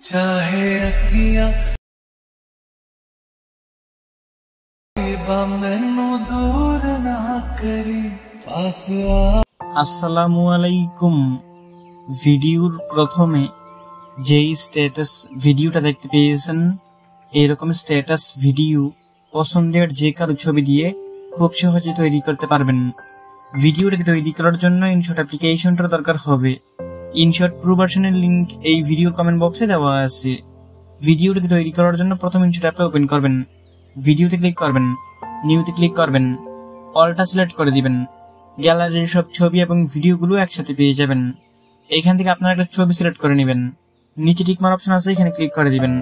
चाहे अखियां मैनू दूर ना करी पास আসসালামু আলাইকুম। ভিডিওর প্রথমে যেই স্ট্যাটাস ভিডিওটা দেখতে পেয়েছেন, এরকম স্ট্যাটাস ভিডিও পছন্দের যে কারো ছবি দিয়ে খুব সহজে তৈরি করতে পারবেন। ভিডিওটাকে তৈরি করার জন্য ইনশট অ্যাপ্লিকেশনটার দরকার হবে। ইনশট প্রো ভার্সনের লিংক এই ভিডিওর কমেন্ট বক্সে দেওয়া আছে। ভিডিওটাকে তৈরি করার জন্য প্রথম ইনশট অ্যাপটা ওপেন করবেন, ভিডিওতে ক্লিক করবেন, নিউতে ক্লিক করবেন, অলটা সিলেক্ট করে দিবেন। গ্যালারির সব ছবি এবং ভিডিওগুলো একসাথে পেয়ে যাবেন। এইখান থেকে আপনারা একটা ছবি সিলেক্ট করে নেবেন, নিচে টিকমার অপশন আছে, এখানে ক্লিক করে দিবেন।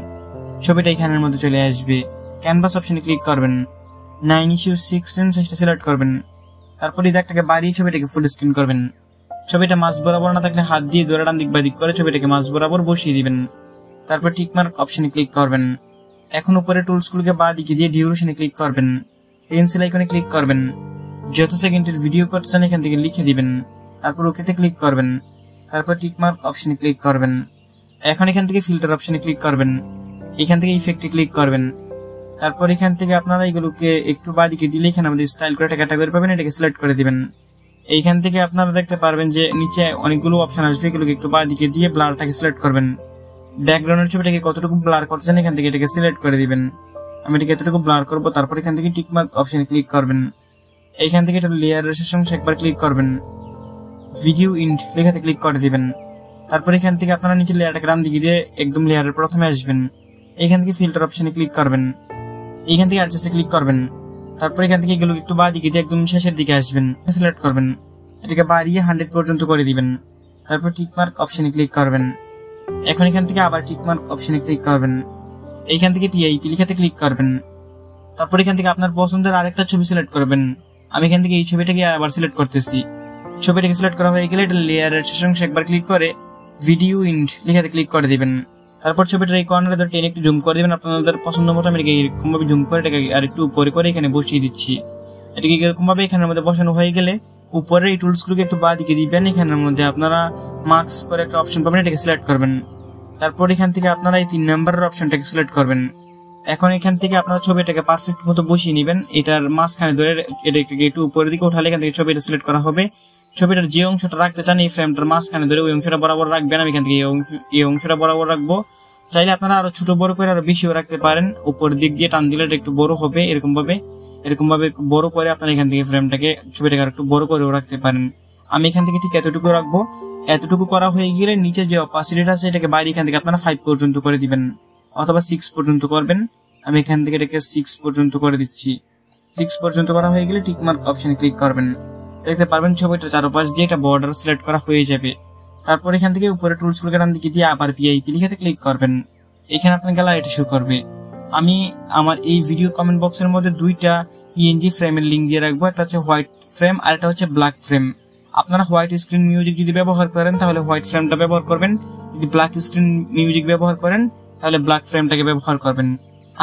ছবিটা এখানের মধ্যে চলে আসবে। ক্যানভাস অপশনে ক্লিক করবেন, 9:16 সাইজটা সিলেক্ট করবেন। তারপর এই দাগটাকে বাড়িয়ে ছবিটাকে ফুল স্ক্রিন করবেন। ছবিটা মাঝ বরাবর না থাকলে হাত দিয়ে দৌড়া ডান দিক বা দিক করে ছবিটাকে মাঝ বরাবর বসিয়ে দিবেন। তারপর টিকমার্ক অপশনে ক্লিক করবেন। এখন উপরে টুলসগুলোকে বাঁ দিকে দিয়ে ডিউরেশনে ক্লিক করবেন, পেন্সিল আইকনে ক্লিক করবেন। যত সেকেন্ডের ভিডিও করতে চান এখান থেকে লিখে দিবেন, তারপর ওকেতে ক্লিক করবেন। তারপর টিকমার্ক অপশনে ক্লিক করবেন। এখন এখান থেকে ফিল্টার অপশনে ক্লিক করবেন, এখান থেকে ইফেক্টে ক্লিক করবেন। তারপর এখান থেকে আপনারা এগুলোকে একটু বাদিকে দিলে এখানে আমাদের স্টাইল করে একটা ক্যাটাগরি পাবেন, এটাকে সিলেক্ট করে দিবেন। এইখান থেকে আপনারা দেখতে পারবেন যে নিচে অনেকগুলো অপশন আসবে, এগুলোকে একটু বাদিকে দিয়ে ব্লারটাকে সিলেক্ট করবেন। ব্যাকগ্রাউন্ডের ছবিটাকে কতটুকু ব্লার করতে চান এখান থেকে এটাকে সিলেক্ট করে দিবেন। আমি এটাকে এতটুকু ব্লার করবো। তারপর এখান থেকে টিকমার্ক অপশনে ক্লিক করবেন। এইখান থেকে এটা লেয়ারের সঙ্গে একবার ক্লিক করবেন, ভিডিও ইন্ট লেখাতে ক্লিক করে দিবেন। তারপর এখান থেকে আপনারা নিচে লেয়ারটাকে ডান দিকে দিয়ে একদম লেয়ারের প্রথমে আসবেন। এইখান থেকে ফিল্টার অপশনে ক্লিক করবেন, এইখান থেকে অ্যাডজাস্টে ক্লিক করবেন। তারপর এখান থেকে এগুলো একটু বাঁ দিকে দিয়ে একদম শেষের দিকে আসবেন, সিলেক্ট করবেন, এটাকে বাড়িয়ে 100 পর্যন্ত করে দিবেন। তারপর টিকমার্ক অপশনে ক্লিক করবেন। এখন এখান থেকে আবার টিকমার্ক অপশনে ক্লিক করবেন, এইখান থেকে পিআইপি লেখাতে ক্লিক করবেন। তারপর এখান থেকে আপনার পছন্দের আরেকটা ছবি সিলেক্ট করবেন। আমি এখান থেকে এই ছবিটাকে আবার সিলেক্ট করতেছি। ছবিটাকে সিলেক্ট করা হয়ে গেলে এটা লেয়ারের সঙ্গে একবার ক্লিক করে ভিডিও ইন্ট লেখাতে ক্লিক করে দিবেন। তারপর ছবিটার এই কর্নারে ধরে টেনে একটু জুম করে দিবেন আপনাদের পছন্দ মতো। আমি এটাকে এরকম ভাবে জুম করে এটাকে আর একটু উপরে করে এখানে বসিয়ে দিচ্ছি। এটাকে এরকম ভাবে এখানের মধ্যে বসানো হয়ে গেলে উপরে এই টুলসগুলোকে একটু বাঁ দিকে দিবেন। এখানের মধ্যে আপনারা মার্কস করে একটা অপশন পাবেন, এটাকে সিলেক্ট করবেন। তারপর এখান থেকে আপনারা এই 3 নম্বরের অপশনটাকে সিলেক্ট করবেন। এখন এখান থেকে আপনারা ছবিটাকে পারফেক্ট মতো বসিয়ে নেবেন। এটার মাঝখানে ধরে এটাকে একটু উপরের দিকে উঠালে এখান থেকে ছবিটা সিলেক্ট করা হবে। ছবিটার যে অংশটা রাখতে চান এই ফ্রেমটার মাঝখানে ধরে ওই অংশটা বরাবর রাখবেন। আমি এখান থেকে এই অংশটা বরাবর রাখবো। চাইলে আপনারা আরো ছোট বড় করে আরো বেশিও রাখতে পারেন। উপরের দিক দিয়ে টান দিলে এটা একটু বড় হবে। এরকম ভাবে বড় করে আপনারা এখান থেকে ফ্রেমটাকে ছবিটাকে আর একটু বড় করেও রাখতে পারেন। আমি এখান থেকে ঠিক এতটুকু রাখবো। এতটুকু করা হয়ে গেলে নিচে যে অপাসিটিটা আছে এটাকে বাইরে এখান থেকে আপনারা 5 পর্যন্ত করে দিবেন, অথবা 6 পর্যন্ত করবেন। আমি এখান থেকে এটাকে 6 পর্যন্ত করে দিচ্ছি। 6 পর্যন্ত করা হয়ে গেলে টিকমার্ক অপশনে ক্লিক করবেন। দেখতে পারবেন ছবিটা চারপাশ দিয়ে একটা বর্ডার সিলেক্ট করা হয়ে যাবে। তারপর এখান থেকে উপরে টুলসগুলোকে ডান দিকে দিয়ে আবার পিআইপি লেখাতে ক্লিক করবেন। এখানে আপনার গ্যালারিটা শো করবে। আমি আমার এই ভিডিও কমেন্ট বক্সের মধ্যে 2টা পিএনজি ফ্রেমের লিঙ্ক দিয়ে রাখবো। একটা হচ্ছে হোয়াইট ফ্রেম আর একটা হচ্ছে ব্ল্যাক ফ্রেম। আপনারা হোয়াইট স্ক্রিন মিউজিক যদি ব্যবহার করেন তাহলে হোয়াইট ফ্রেমটা ব্যবহার করবেন, যদি ব্ল্যাক স্ক্রিন মিউজিক ব্যবহার করেন তাহলে ব্ল্যাক ফ্রেমটাকে ব্যবহার করবেন।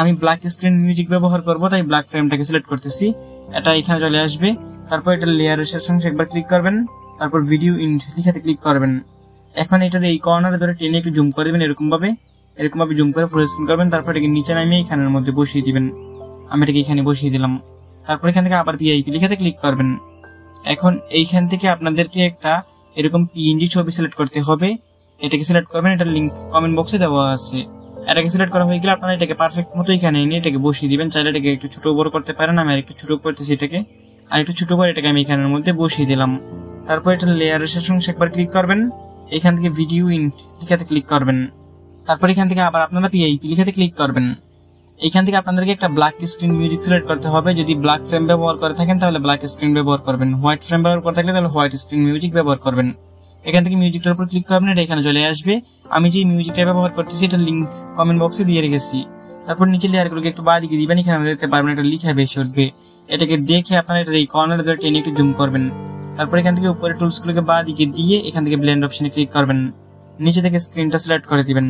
আমি ব্ল্যাক স্ক্রিন মিউজিক ব্যবহার করবো, তাই ব্ল্যাক ফ্রেমটাকে সিলেক্ট করতেছি। এটা এখানে চলে আসবে। তারপর এটা লেয়ারের সঙ্গে একবার ক্লিক করবেন, তারপর ভিডিও ইন্ট লেখাতে ক্লিক করবেন। এখন এটার এই কর্নারে ধরে টেনে একটু জুম করে দিবেন, এরকম ভাবে জুম করে ফুল স্ক্রিন করবেন। তারপর এটাকে নিচে নামিয়ে এখানের মধ্যে বসিয়ে দিবেন। আমি এটাকে এখানে বসিয়ে দিলাম। তারপর এখান থেকে আবার পিআইপি লেখাতে ক্লিক করবেন। এখন এইখান থেকে আপনাদেরকে একটা এরকম পিএনজি ছবি সিলেক্ট করতে হবে, এটাকে সিলেক্ট করবেন। এটার লিংক কমেন্ট বক্সে দেওয়া আছে। এটাকে সিলেক্ট করা হয়ে গেলে আপনারা এটাকে পারফেক্ট মতো এখানে এনে এটাকে বসিয়ে দিবেন। চাইলে এটাকে একটু ছোট বড় করতে পারেন। আমি আর একটু ছোট করতেছি এটাকে, আর একটু ছোট করে এটাকে আমি এখানের মধ্যে বসিয়ে দিলাম। তারপর এটা লেয়ারের সঙ্গে একবার ক্লিক করবেন। এখান থেকে ভিডিও ইন্ট লেখাতে ক্লিক করবেন। তারপর এখান থেকে আবার আপনারা পিআইপি লেখাতে ক্লিক করবেন। এখান থেকে আপনাদেরকে একটা ব্ল্যাক স্ক্রিন মিউজিক সিলেক্ট করতে হবে। যদি ব্ল্যাক ফ্রেম ব্যবহার করে থাকেন তাহলে ব্ল্যাক স্ক্রিন ব্যবহার করবেন, হোয়াইট ফ্রেম ব্যবহার করে থাকলে তাহলে হোয়াইট স্ক্রিন মিউজিক ব্যবহার করবেন। এখান থেকে মিউজিকটার উপর ক্লিক করবেন, এটা এখানে চলে আসবে। আমি যে মিউজিকটা ব্যবহার করতেছি এটা লিংক কমেন্ট বক্সে দিয়ে রেখেছি। তারপর নিচে লেয়ারগুলোকে একটু বাঁ দিকে দিবেন, এখানে দেখতে পারবেন একটা লিখা বেশি উঠবে। এটাকে দেখে আপনারা এটা এই কর্নারে ধরে টেনে একটু জুম করবেন। তারপর এখান থেকে উপরে টুলসগুলোকে বাঁ দিকে দিয়ে এখান থেকে ব্লেন্ড অপশনে ক্লিক করবেন, নিচে থেকে স্ক্রিনটা সিলেক্ট করে দিবেন।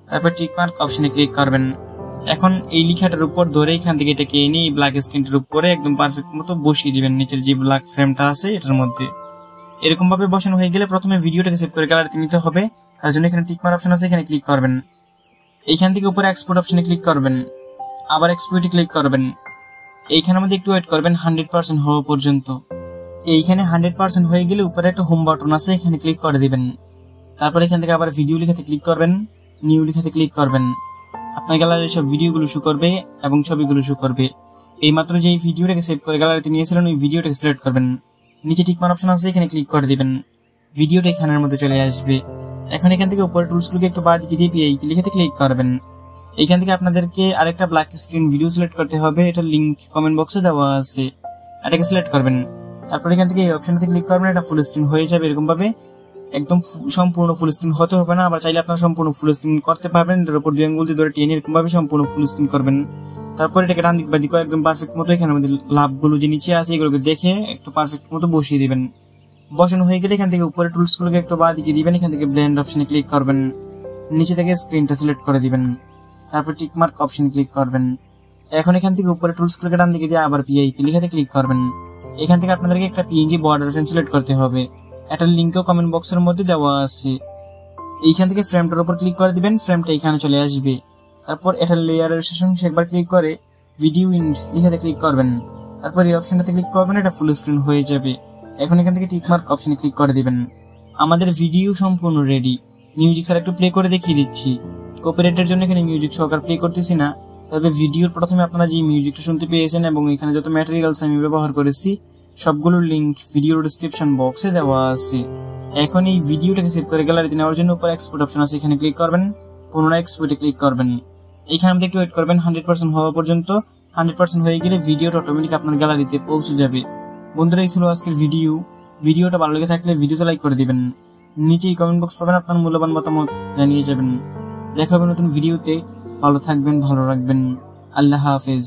তারপর টিকমার্ক অপশনে ক্লিক করবেন। এখন এই লেখাটার উপর ধরে এখান থেকে এটাকে এনে ব্ল্যাক স্ক্রিনটার উপরে একদম পারফেক্ট মতো বসিয়ে দিবেন নিচের যে ব্ল্যাক ফ্রেমটা আছে এটার মধ্যে। এরকম ভাবে বসানো হয়ে গেলে প্রথমে ভিডিওটাকে সেভ করে গ্যালারিতে নিতে হবে। তার জন্য এখানে টিকমার্ক অপশন আছে, এখানে ক্লিক করবেন। এইখান থেকে উপরে এক্সপোর্ট অপশনে ক্লিক করবেন, আবার এক্সপোর্টে ক্লিক করবেন। এইখানের মধ্যে একটু ওয়েট করবেন 100% হওয়া পর্যন্ত। এইখানে 100% হয়ে গেলে উপরে একটা হোম বাটন আছে, এখানে ক্লিক করে দিবেন। তারপর এখান থেকে আবার ভিডিও লিখাতে ক্লিক করবেন, নিউ লিখাতে ক্লিক করবেন। আপনার গ্যালারির সব ভিডিওগুলো শো করবে এবং ছবিগুলো শো করবে। এইমাত্র যে ভিডিওটাকে সেভ করে গ্যালারিতে নিয়েছিলেন ওই ভিডিওটাকে সিলেক্ট করবেন, নিচে টিকমার্ক অপশন আছে এখানে ক্লিক করে দিবেন। ভিডিওটা এখানের মধ্যে চলে আসবে। এখন এখান থেকে উপরে টুলসগুলোকে একটু বাদ দিকে দিয়ে পিআইপি লিখাতে ক্লিক করবেন। এইখান থেকে আপনাদেরকে আরেকটা ব্ল্যাক স্ক্রিন ভিডিও সিলেক্ট করতে হবে, এটার লিংক কমেন্ট বক্সে দেওয়া আছে, এটাকে সিলেক্ট করবেন। তারপর এখান থেকে এই অপশনটাতে ক্লিক করবেন, এটা ফুল স্ক্রিন হয়ে যাবে এরকম ভাবে। একদম সম্পূর্ণ ফুল স্ক্রিন হতে হবে না, আবার চাইলে আপনারা সম্পূর্ণ ফুল স্ক্রিন করতে পারবেন। এর উপর 2 আঙ্গুল দিয়ে ধরে টেনে এরকম ভাবে সম্পূর্ণ ফুল স্ক্রিন করবেন। তারপর এটাকে ডান দিক বাদিক করে একদম পারফেক্ট মতো এখানে আমাদের লাভগুলো যে নিচে আছে এগুলোকে দেখে একটু পারফেক্ট মতো বসিয়ে দিবেন। বসানো হয়ে গেলে এখান থেকে উপরে টুলসগুলোকে একটু বাঁ দিকে দিবেন, এখান থেকে ব্লেন্ড অপশনে ক্লিক করবেন, নিচে থেকে স্ক্রিনটা সিলেক্ট করে দিবেন। তারপর টিকমার্ক অপশনে ক্লিক করবেন। এখন এখান থেকে উপরে টুলসগুলোকে ডান দিকে দিয়ে আবার পিআইপি লিখাতে ক্লিক করবেন। এখান থেকে আপনাদেরকে একটা পিএনজি বর্ডার ফ্রেম সিলেক্ট করতে হবে, এটার লিংকও কমেন্ট বক্সের মধ্যে দেওয়া আছে। এইখান থেকে ফ্রেমটার উপর ক্লিক করে দিবেন, ফ্রেমটা এখানে চলে আসবে। তারপর এটার লেয়ারের সেশন একবার ক্লিক করে ভিডিও ইন লিখাতে ক্লিক করবেন। তারপর এই অপশনটাতে ক্লিক করবেন, এটা ফুল স্ক্রিন হয়ে যাবে। এখন এখান থেকে টিকমার্ক অপশনে ক্লিক করে দিবেন। আমাদের ভিডিও সম্পূর্ণ রেডি। মিউজিক স্যার একটু প্লে করে দেখিয়ে দিচ্ছি। কপিরাইটের জন্য এখানে মিউজিক সহকার প্লে করতেছি না, তবে ভিডিওর প্রথমে আপনারা যে মিউজিকটা শুনতে পেয়েছেন এবং এখানে যত ম্যাটেরিয়ালস আমি ব্যবহার করেছি সবগুলোর লিংক ভিডিওর ডেসক্রিপশন বক্সে দেওয়া আছে। এখন এই ভিডিওটাকে সেভ করে গ্যালারিতে নেওয়ার জন্য উপরে এক্সপোর্ট অপশন আছে, এখানে ক্লিক করবেন, পুনরায় এক্সপোর্টে ক্লিক করবেন। এইখানে আপনি একটু ওয়েট করবেন 100% হওয়া পর্যন্ত। 100% হয়ে গেলে ভিডিওটা অটোমেটিক আপনার গ্যালারিতে পৌঁছে যাবে। বন্ধুরা, এই ছিল আজকের ভিডিওটা ভালো লেগে থাকলে ভিডিওতে লাইক করে দিবেন, নিচেই কমেন্ট বক্স পাবেন, আপনার মূল্যবান মতামত জানিয়ে যাবেন। দেখা হবে নতুন ভিডিওতে। ভালো থাকবেন, ভালো রাখবেন। আল্লাহ হাফেজ।